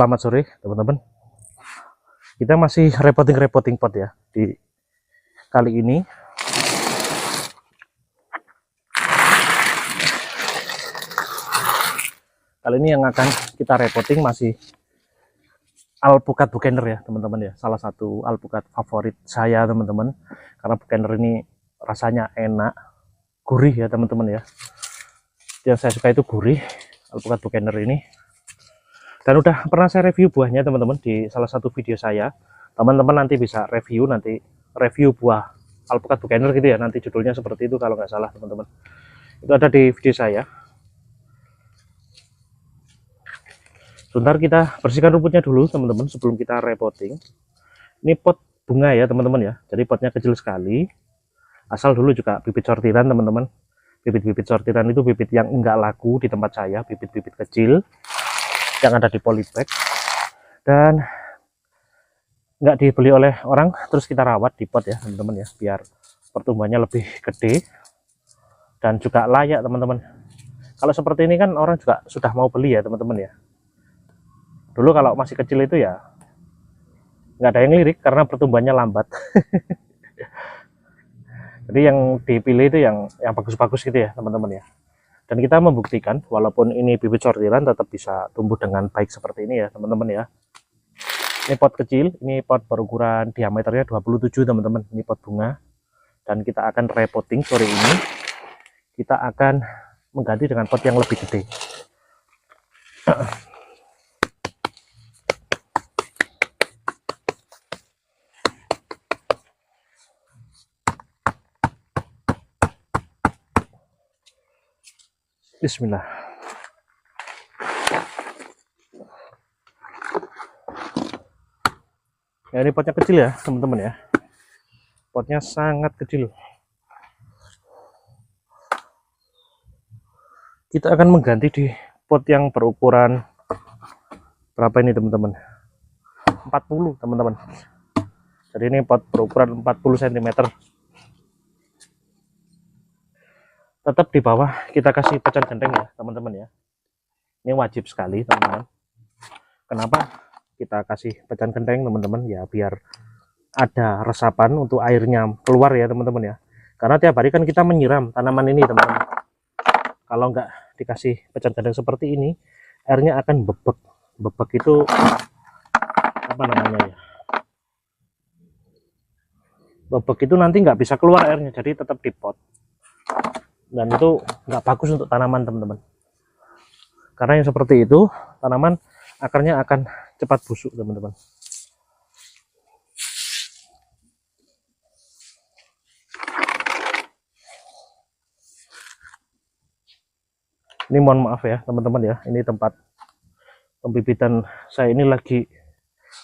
Selamat sore teman-teman. Kita masih repoting pot ya. Di kali ini yang akan kita repoting masih alpukat bukener ya teman-teman ya. Salah satu alpukat favorit saya teman-teman. Karena bukener ini rasanya enak, gurih ya teman-teman ya. Yang saya suka itu gurih alpukat bukener ini. Dan udah pernah saya review buahnya teman-teman di salah satu video saya. Teman-teman nanti bisa review buah alpukat bukener gitu ya, nanti judulnya seperti itu kalau nggak salah teman-teman. Itu ada di video saya. Sebentar kita bersihkan rumputnya dulu teman-teman sebelum kita repotting. Ini pot bunga ya teman-teman ya, jadi potnya kecil sekali. Asal dulu juga bibit sortiran teman-teman. Bibit-bibit sortiran itu bibit yang enggak laku di tempat saya, bibit-bibit kecil yang ada di polybag dan nggak dibeli oleh orang, terus kita rawat di pot ya teman-teman ya, biar pertumbuhannya lebih gede dan juga layak teman-teman. Kalau seperti ini kan orang juga sudah mau beli ya teman-teman ya. Dulu kalau masih kecil itu ya nggak ada yang lirik karena pertumbuhannya lambat. Jadi yang dipilih itu yang bagus-bagus gitu ya teman-teman ya. Dan kita membuktikan walaupun ini bibit sortiran tetap bisa tumbuh dengan baik seperti ini ya teman-teman ya. Ini pot kecil, ini pot berukuran diameternya 27 teman-teman. Ini pot bunga. Dan kita akan repotting sore ini. Kita akan mengganti dengan pot yang lebih gede. Bismillah. Ya ini potnya kecil ya teman-teman ya. Potnya sangat kecil. Kita akan mengganti di pot yang berukuran berapa ini teman-teman? 40 teman-teman. Jadi ini pot berukuran 40 cm. Tetap di bawah kita kasih pecan genteng ya teman-teman ya. Ini wajib sekali teman-teman. Kenapa kita kasih pecan genteng teman-teman ya, biar ada resapan untuk airnya keluar ya teman-teman ya. Karena tiap hari kan kita menyiram tanaman ini teman-teman. Kalau nggak dikasih pecan genteng seperti ini, airnya akan bebek. Bebek itu apa namanya ya? Bebek itu nanti nggak bisa keluar airnya, jadi tetap di pot. Dan itu nggak bagus untuk tanaman teman-teman, karena yang seperti itu tanaman akarnya akan cepat busuk teman-teman. Ini mohon maaf ya teman-teman ya, ini tempat pembibitan saya ini lagi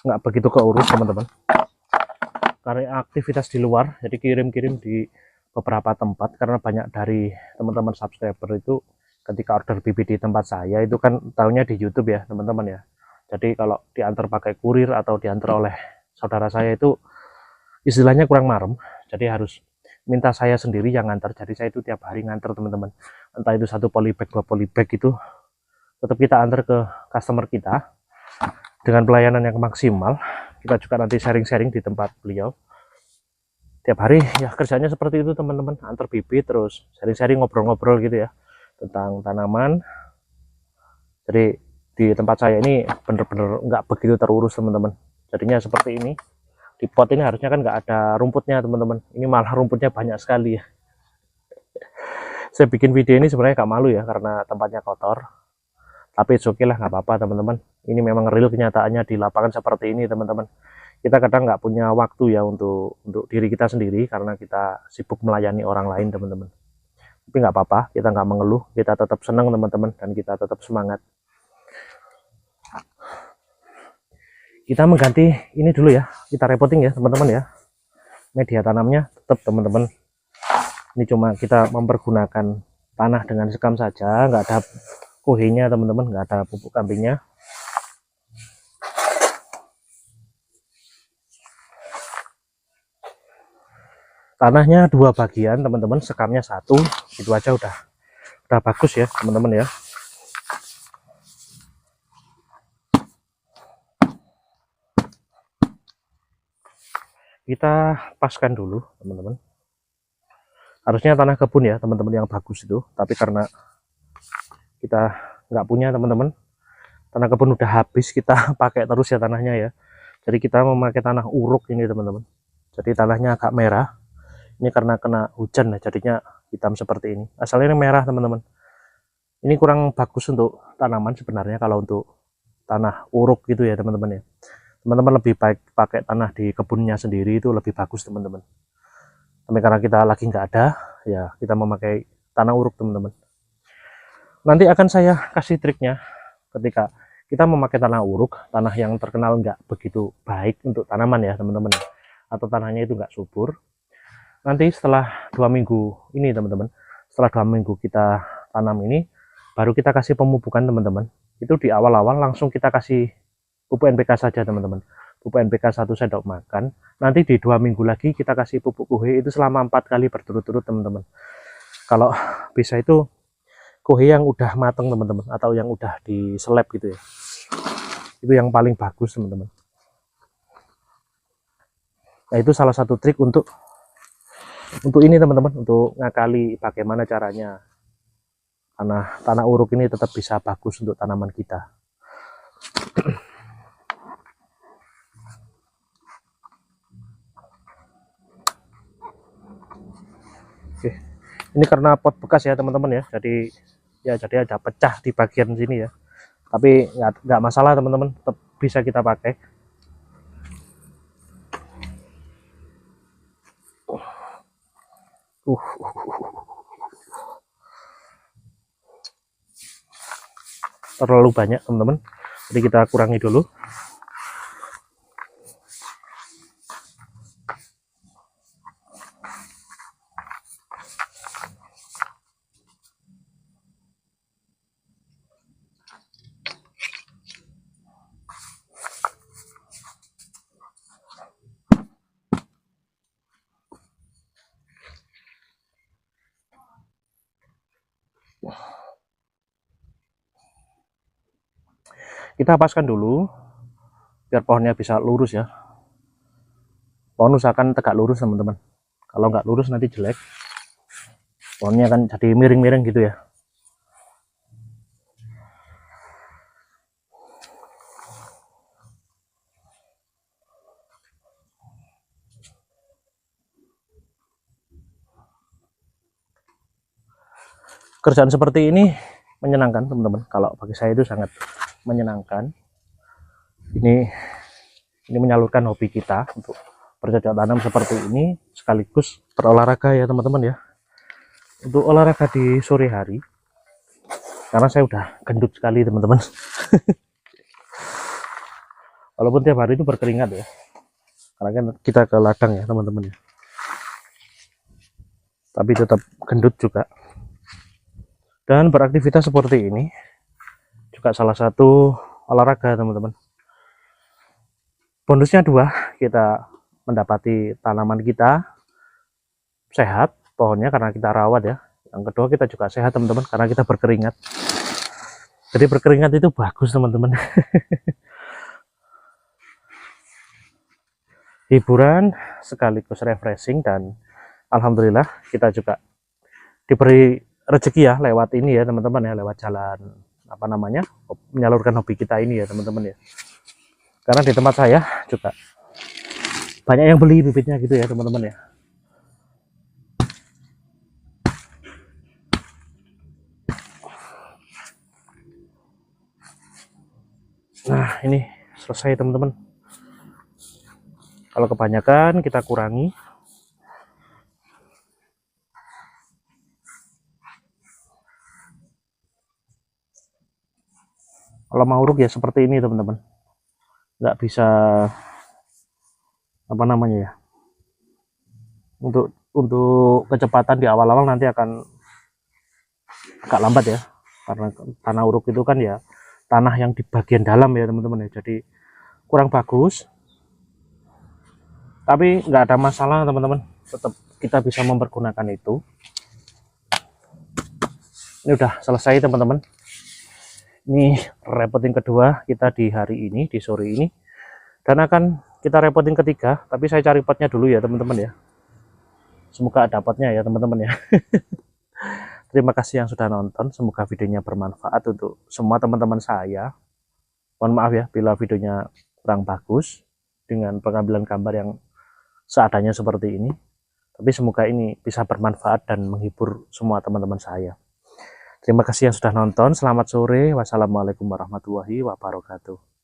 nggak begitu keurus teman-teman, karena aktivitas di luar, jadi kirim-kirim di beberapa tempat karena banyak dari teman-teman subscriber itu ketika order bibit di tempat saya itu kan tahunya di YouTube ya teman-teman ya. Jadi kalau diantar pakai kurir atau diantar oleh saudara saya itu istilahnya kurang marem, jadi harus minta saya sendiri yang ngantar. Jadi saya itu tiap hari ngantar teman-teman, entah itu 1 polybag 2 polybag itu tetap kita antar ke customer kita dengan pelayanan yang maksimal. Kita juga nanti sharing-sharing di tempat beliau tiap hari ya, kerjanya seperti itu teman-teman, antar bibit terus sharing-sharing, ngobrol-ngobrol gitu ya tentang tanaman. Jadi di tempat saya ini bener-bener nggak begitu terurus teman-teman, jadinya seperti ini. Di pot ini harusnya kan nggak ada rumputnya teman-teman, ini malah rumputnya banyak sekali ya. Saya bikin video ini sebenarnya nggak malu ya karena tempatnya kotor, tapi oke lah, nggak apa-apa teman-teman. Ini memang real kenyataannya di lapangan seperti ini teman-teman. Kita kadang nggak punya waktu ya untuk diri kita sendiri karena kita sibuk melayani orang lain teman-teman. Tapi nggak apa-apa, kita nggak mengeluh, kita tetap senang teman-teman, dan kita tetap semangat. Kita mengganti ini dulu ya, kita repotting ya teman-teman ya. Media tanamnya tetap teman-teman, ini cuma kita mempergunakan tanah dengan sekam saja, nggak ada kohenya teman-teman, nggak ada pupuk kambingnya. Tanahnya 2 bagian teman-teman, sekamnya 1, itu aja udah bagus ya teman-teman ya. kita paskan dulu teman-teman. Harusnya tanah kebun ya teman-teman yang bagus itu, tapi karena kita nggak punya teman-teman, tanah kebun udah habis, kita pakai terus ya tanahnya ya. Jadi kita memakai tanah uruk ini teman-teman. Jadi tanahnya agak merah, ini karena kena hujan ya, jadinya hitam seperti ini. Asalnya ini merah teman-teman. Ini kurang bagus untuk tanaman sebenarnya kalau untuk tanah uruk gitu ya teman-teman ya. Teman-teman lebih baik pakai tanah di kebunnya sendiri, itu lebih bagus teman-teman. Tapi karena kita lagi nggak ada, ya kita memakai tanah uruk teman-teman. Nanti akan saya kasih triknya ketika kita memakai tanah uruk, tanah yang terkenal nggak begitu baik untuk tanaman ya teman-teman, atau tanahnya itu nggak subur. Nanti setelah 2 minggu ini teman-teman, setelah 2 minggu kita tanam ini, baru kita kasih pemupukan teman-teman. Itu di awal-awal langsung kita kasih pupuk NPK saja teman-teman. Pupuk NPK 1 sendok makan. Nanti di 2 minggu lagi kita kasih pupuk kuhe, itu selama 4 kali berturut-turut teman-teman. Kalau bisa itu kuhe yang udah mateng teman-teman, atau yang udah diseleb gitu ya, itu yang paling bagus teman-teman. Nah itu salah satu trik untuk ini teman-teman, untuk ngakali bagaimana caranya tanah uruk ini tetap bisa bagus untuk tanaman kita. Oke, ini karena pot bekas ya teman-teman ya, jadi ada pecah di bagian sini ya, tapi nggak masalah teman-teman, tetap bisa kita pakai. Terlalu banyak teman-teman, jadi kita kurangi dulu. Kita hapaskan dulu biar pohonnya bisa lurus ya. Pohon usahakan tegak lurus teman-teman, kalau nggak lurus nanti jelek, pohonnya akan jadi miring-miring gitu ya. Kerjaan seperti ini menyenangkan teman-teman, kalau bagi saya itu sangat menyenangkan. Ini menyalurkan hobi kita untuk bercocok tanam seperti ini, sekaligus berolahraga ya teman-teman ya, untuk olahraga di sore hari, karena saya udah gendut sekali teman-teman. Walaupun tiap hari itu berkeringat ya, karena kan kita ke ladang ya teman-teman ya, tapi tetap gendut juga. Dan beraktivitas seperti ini juga salah satu olahraga teman-teman. Bonusnya 2, kita mendapati tanaman kita sehat, pohonnya karena kita rawat ya. Yang kedua kita juga sehat teman-teman, karena kita berkeringat. Jadi berkeringat itu bagus teman-teman. Hiburan sekaligus refreshing, dan alhamdulillah kita juga diberi rezeki ya lewat ini ya teman-teman ya, lewat jalan apa namanya, menyalurkan hobi kita ini ya teman-teman ya. Karena di tempat saya juga banyak yang beli bibitnya gitu ya teman-teman ya. Nah ini selesai teman-teman. Kalau kebanyakan kita kurangi. Kalau mau uruk ya seperti ini teman-teman, nggak bisa apa namanya ya, untuk kecepatan di awal-awal nanti akan agak lambat ya, karena tanah uruk itu kan ya tanah yang di bagian dalam ya teman-teman ya, jadi kurang bagus. Tapi nggak ada masalah teman-teman, tetap kita bisa mempergunakan itu. Ini udah selesai teman-teman. Ini repoting kedua kita di hari ini, di sore ini, dan akan kita repotin ketiga, tapi saya cari potnya dulu ya teman-teman ya. Semoga ada potnya ya teman-teman ya. Terima kasih yang sudah nonton, semoga videonya bermanfaat untuk semua teman-teman saya. Mohon maaf ya bila videonya kurang bagus dengan pengambilan gambar yang seadanya seperti ini. Tapi semoga ini bisa bermanfaat dan menghibur semua teman-teman saya. Terima kasih yang sudah nonton. Selamat sore. Wassalamualaikum warahmatullahi wabarakatuh.